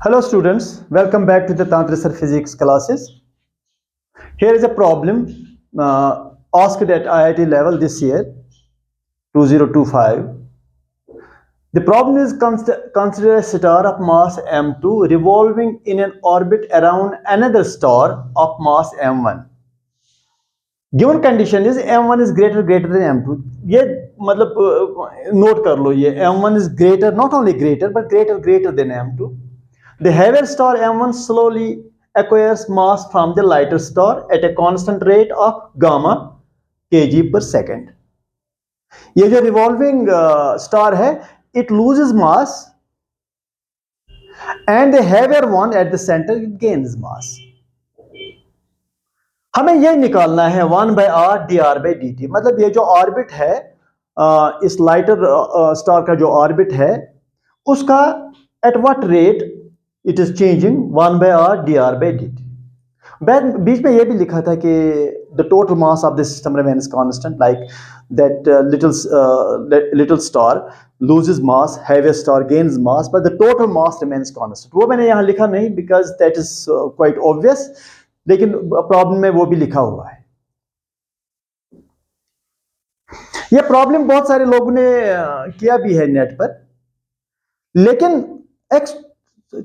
Hello students, welcome back to the Tantray physics classes. Here is a problem asked at IIT level this year, 2025. The problem is consider a star of mass m2 revolving in an orbit around another star of mass m1. Given condition is m1 is greater than m2. ये मतलब note कर लो ये m1 is greater, not only greater but greater than m2. The heavier star m1 slowly acquires mass from the lighter star at a constant rate of gamma kg per second. ये जो revolving star है, it loses mass, and the heavier one at the center it gains mass. हमें ये निकालना है 1/r dr by dt. मतलब ये जो ऑर्बिट है, इस लाइटर स्टार का जो ऑर्बिट है उसका at what rate it is changing 1/r dr by dt. बीच में ये भी लिखा था कि the total mass of the system remains constant, like that little star loses mass, heavier star gains mass, but the total mass remains constant. वो मैंने यहाँ लिखा नहीं because that is quite obvious, लेकिन प्रॉब्लम में वो भी लिखा हुआ है. ये प्रॉब्लम बहुत सारे लोगों ने किया भी है नेट पर, लेकिन एक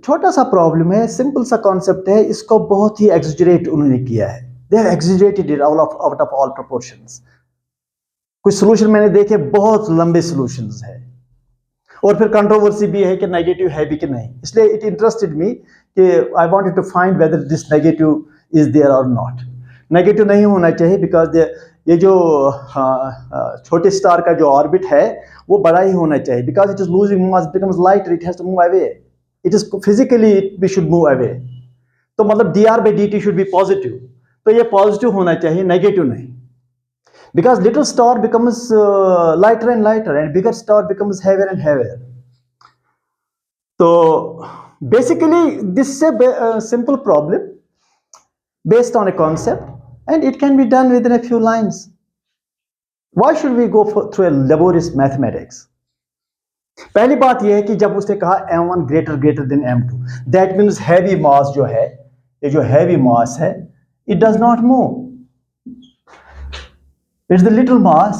छोटा सा प्रॉब्लम है, सिंपल सा कॉन्सेप्ट है, इसको बहुत ही एक्सजरेट उन्होंने किया है. They have exaggerated it out of all proportions. कुछ सोल्यूशन मैंने देखे, बहुत लंबे सॉल्यूशंस है, और फिर कंट्रोवर्सी भी है कि नेगेटिव है भी कि नहीं. इसलिए इट इंटरेस्टेड मी कि I wanted to find whether this negative is there और नॉट. नेगेटिव नहीं होना चाहिए बिकॉज ये जो छोटे स्टार का जो ऑर्बिट है वो बड़ा ही होना चाहिए, because it is losing mass, becomes lighter, it has to move away, it is physically we should move away. तो मतलब dr by dt should be positive. तो ये पॉजिटिव होना चाहिए, नेगेटिव नहीं. Because little star becomes lighter and lighter, and bigger star becomes heavier and heavier. So basically this is a simple problem based on a concept, and it can be done within a few lines. Why should we go through a laborious mathematics? पहली बात यह है कि जब उसने कहा m1 greater than m2, that means heavy mass जो है, ये जो heavy mass है, it does not move. It's the little mass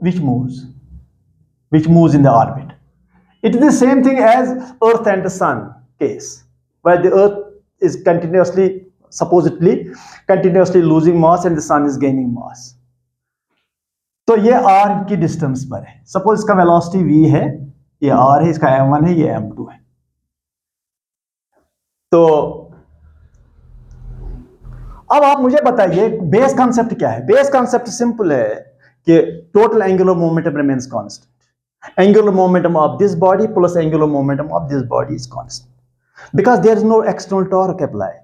which moves in the orbit. It is the same thing as Earth and the Sun case, where the Earth is supposedly continuously losing mass and the Sun is gaining mass. तो ये r की distance पर है. Suppose इसका velocity v है, ये r है, इसका m1 है, ये m2 है. तो अब आप मुझे बताइए बेस कॉन्सेप्ट क्या है. बेस कॉन्सेप्ट सिंपल है कि total angular momentum remains constant. Angular momentum of this body plus angular momentum of this body is constant because there is no external torque applied,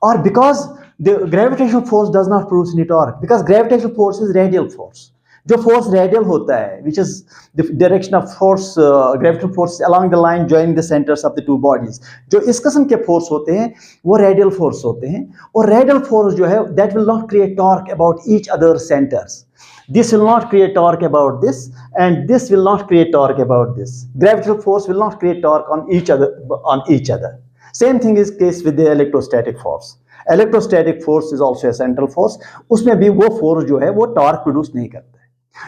और because the gravitational force does not produce any torque, because gravitational force is radial force. जो force radial होता है, which is the direction of force, gravitational force along the line joining the centres of the two bodies. जो इस किस्म के force होते हैं वो रेडियल फोर्स होते हैं, और रेडियल फोर्स जो है that will not create torque about each other centres. This will not create torque about this, and this will not create torque about this. Gravitational force will not create torque on each other. Same thing is case with the electrostatic force. Electrostatic force is also a central force. उसमें भी वो force जो है वो torque produce नहीं करता है.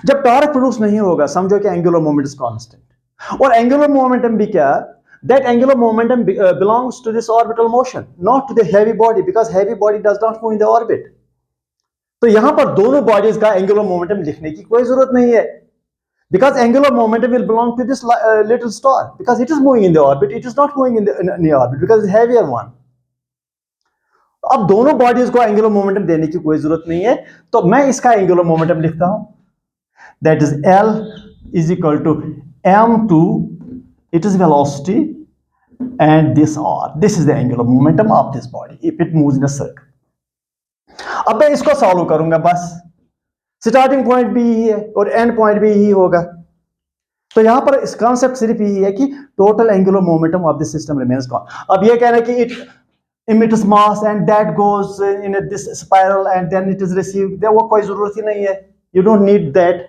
जब टॉर्क प्रोड्यूस नहीं होगा, समझो कि एंगुलर मोमेंटम इज कांस्टेंट. और एंगुलर मोमेंटम भी क्या, that angular momentum belongs to this orbital motion, not to the heavy body, because heavy body does not move in the orbit. तो यहां पर दोनों बॉडीज का एंगुलर मोमेंटम लिखने की कोई जरूरत नहीं है, because angular momentum will belong to this little star, because it is moving in the orbit, it is not moving in the orbit because it heavier one. अब दोनों बॉडीज को एंगुलर मोमेंटम देने की कोई जरूरत नहीं है, तो मैं इसका एंगुलर मोमेंटम लिखता हूं, that is L is equal to m2, it is velocity, and this r, this is the angular momentum of this body if it moves in a circle. अब मैं इसको सॉल्व करूंगा, बस स्टार्टिंग पॉइंट भी यही है और एंड पॉइंट भी यही होगा. तो यहां पर इस कॉन्सेप्ट सिर्फ यही है कि total angular momentum of the system remains constant. अब ये कह रहे हैं कि it emits mass and that goes in this spiral and then it is received, वो कोई जरूरत ही नहीं है, you don't need that.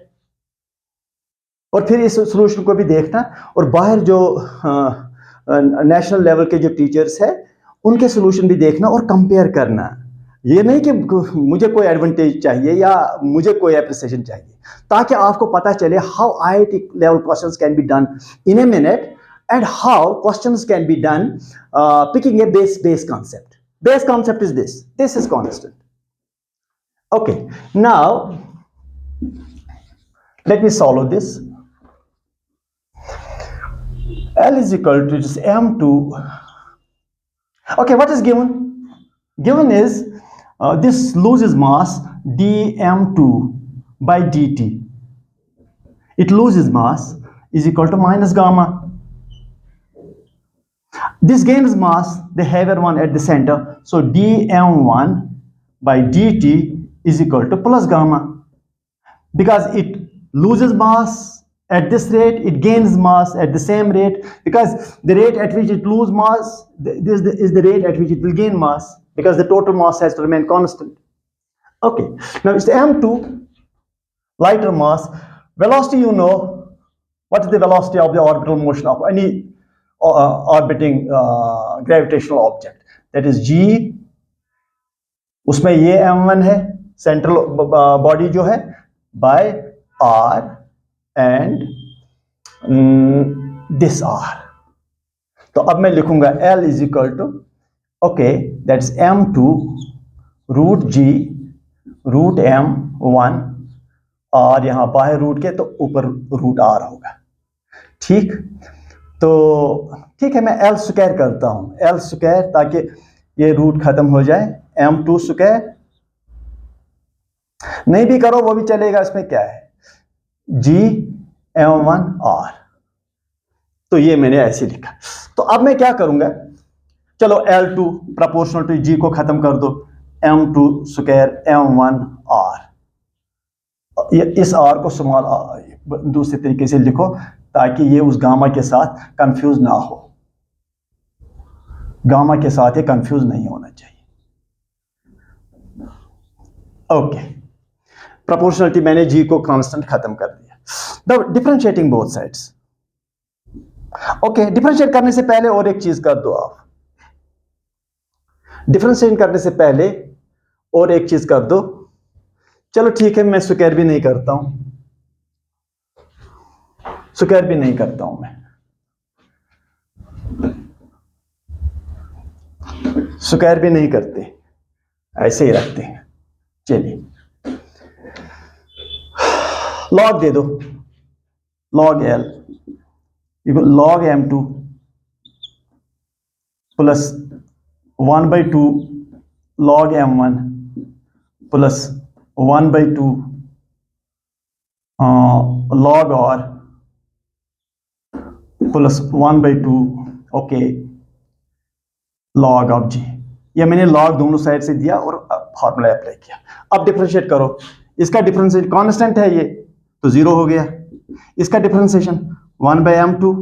और फिर इस सॉल्यूशन को भी देखना, और बाहर जो नेशनल लेवल के जो टीचर्स हैं उनके सोल्यूशन भी देखना और कंपेयर करना। ये नहीं कि मुझे कोई एडवांटेज चाहिए या मुझे कोई एप्रिसिएशन चाहिए, ताकि आपको पता चले how IIT level questions can be done in a minute and how questions can be done picking a base concept. Base concept is this is constant. Okay, now let me solve this. L is equal to just m2. Okay, what is given? Given is this loses mass dm2 by dt. It loses mass is equal to minus gamma. This gains mass, the heavier one at the center, so dm1 by dt is equal to plus gamma. Because it loses mass at this rate, it gains mass at the same rate, because the rate at which it loses mass, this is the rate at which it will gain mass, because the total mass has to remain constant. Okay, now it's m2, lighter mass. Velocity, you know, what is the velocity of the orbital motion of any orbiting gravitational object? That is g, उसमें ये m1 है central body जो है, by r and this r. तो अब मैं लिखूंगा L is equal to, okay, that is m2 root g root m1, और यहां बाहर रूट के तो ऊपर रूट r होगा. ठीक, तो ठीक है, मैं L स्क्वायर करता हूं, L स्क्वायर, ताकि ये रूट खत्म हो जाए. m2 स्क्वायर, नहीं भी करो वो भी चलेगा, इसमें क्या है, g m1 r. तो ये मैंने ऐसे लिखा. तो अब मैं क्या करूंगा, चलो L2 प्रोपोर्शनल टू g को खत्म कर दो, m2 स्क्वायर m1 r. इस r को स्मॉल दूसरे तरीके से लिखो ताकि ये उस गामा के साथ कंफ्यूज ना हो. गामा के साथ ये कंफ्यूज नहीं होना चाहिए. ओके, प्रोपोर्शनलिटी मैंने जी को कांस्टेंट खत्म कर दिया. The differentiating both sides. Okay, differentiate करने से पहले और एक चीज कर दो आप. डिफरेंशिएट करने से पहले और एक चीज कर दो. चलो ठीक है, मैं स्क्वायर भी नहीं करता हूं, स्क्वायर भी नहीं करता हूं मैं, स्क्वायर भी नहीं करते, ऐसे ही रखते हैं. चलिए, लॉग दे दो, log L equal log m2 plus 1/2 log m1 plus 1/2 log r plus 1/2 okay log of g. ये मैंने लॉग दोनों साइड से दिया और फॉर्मूला अप्लाई किया. अब डिफरेंशिएट करो, इसका डिफरेंशिएट कांस्टेंट है ये, तो 0 हो गया. इसका differentiation 1/m2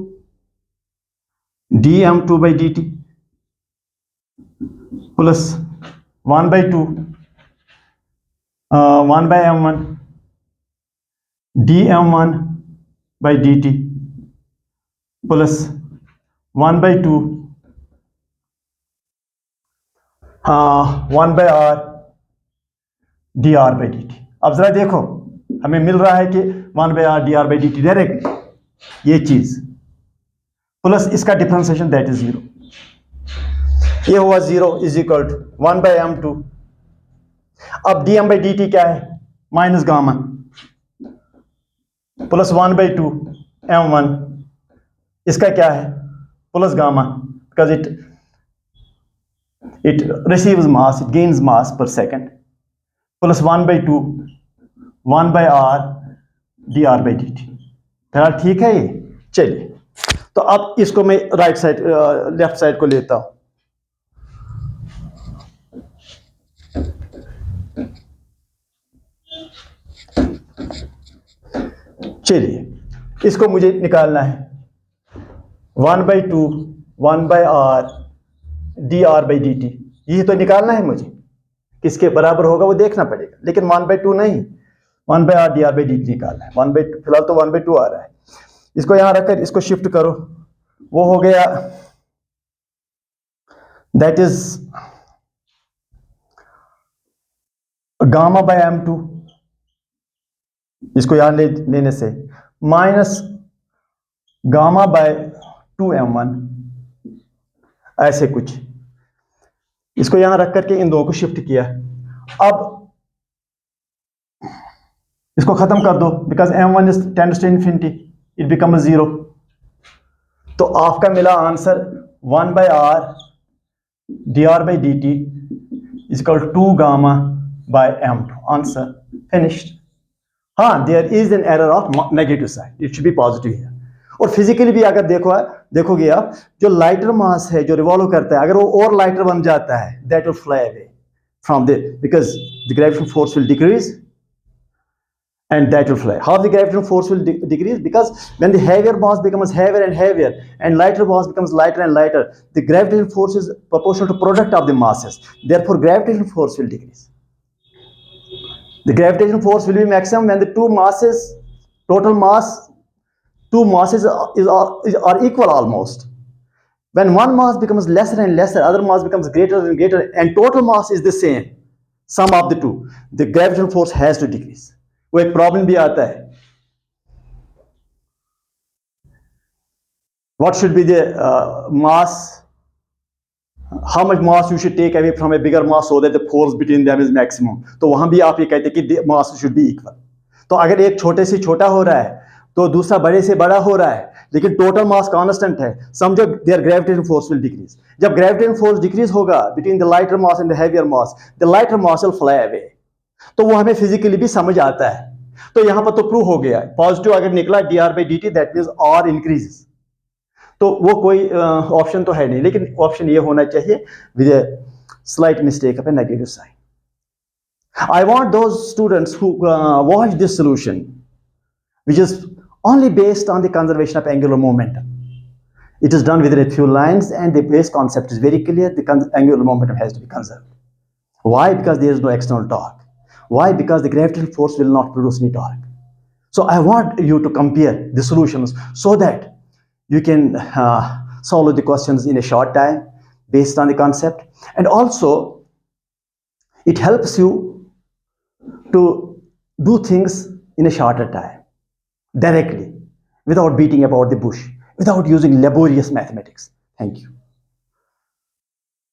dm2 by dt plus 1/2 1/m1 dm1 by dt plus 1/2 1/r dr by dt. अब जरा देखो, हमें मिल रहा है कि 1/r dr by dt direct, ये चीज प्लस इसका डिफरेंशिएशन दैट इज 0. ये हुआ 0 इज इक्वल टू 1/m2. अब dm by dt क्या है, माइनस गामा प्लस 1/2 m1. इसका क्या है, plus gamma, because it receives mass, it gains mass per second, plus 1/2 1/r dr by dt. फिलहाल ठीक है ये. चलिए, तो अब इसको मैं राइट साइड लेफ्ट साइड को लेता हूं. चलिए, इसको मुझे निकालना है 1/2 1/r dr by dt. ये तो निकालना है मुझे, किसके बराबर होगा वो देखना पड़ेगा, लेकिन 1/2 नहीं, 1/r dr by dt निकालना है. 1/2 फिलहाल तो 1/2 आ रहा है. इसको यहां रखकर इसको शिफ्ट करो, वो हो गया that is gamma bye m2, इसको यहां लेने से माइनस गामा बाय 2m1, ऐसे कुछ। इसको यहां रख करके इन दो को शिफ्ट किया। अब इसको खत्म कर दो, because m1 is tends to infinity, it become 0। तो आपका मिला answer 1 by r dr by dt is equal to 2 gamma by m2. Answer finished. हाँ, there is an error of negative side. It should be positive here. और physically भी अगर देखोगे आप, जो लाइटर मास है जो रिवॉल्व करता है, अगर वो और लाइटर बन जाता है, that will fly away from the, because the gravitational force will decrease and that will fly. How the gravitational force will decrease? Because when the heavier mass becomes heavier and heavier and lighter mass becomes lighter and lighter, the gravitational force is proportional to product of the masses. Therefore, gravitational force will decrease. The gravitational force will be maximum when the two masses, total mass, two masses are equal almost. When one mass becomes lesser and lesser, other mass becomes greater and greater, and total mass is the same, sum of the two, the gravitational force has to decrease. वो एक problem भी आता है. What should be the mass? How much mass you should take away from a bigger mass so that the force between them is maximum? तो वहां भी आप ये कहते हैं कि mass should be equal. तो अगर एक छोटे से छोटा हो रहा है तो दूसरा बड़े से बड़ा हो रहा है, लेकिन टोटल मास कांस्टेंट है, समझो there gravitational force will decrease. जब ग्रेविटेशनल फोर्स डिक्रीज होगा between the lighter mass and the heavier mass, the lighter mass will fly away. तो वो हमें फिजिकली भी समझ आता है. तो यहां पर तो प्रूव हो गया, पॉजिटिव अगर निकला dr by dt, that means r increases. तो वो कोई ऑप्शन तो है नहीं, लेकिन ऑप्शन ये होना चाहिए with a slight mistake of a negative sign. I want those students who watch this solution, which is only based on the conservation of angular momentum. It is done within a few lines and the base concept is very clear. The angular momentum has to be conserved. Why? Because there is no external torque. Why? Because the gravitational force will not produce any torque. So I want you to compare the solutions so that you can solve the questions in a short time based on the concept. And also, it helps you to do things in a shorter time, directly, without beating about the bush, without using laborious mathematics. Thank you.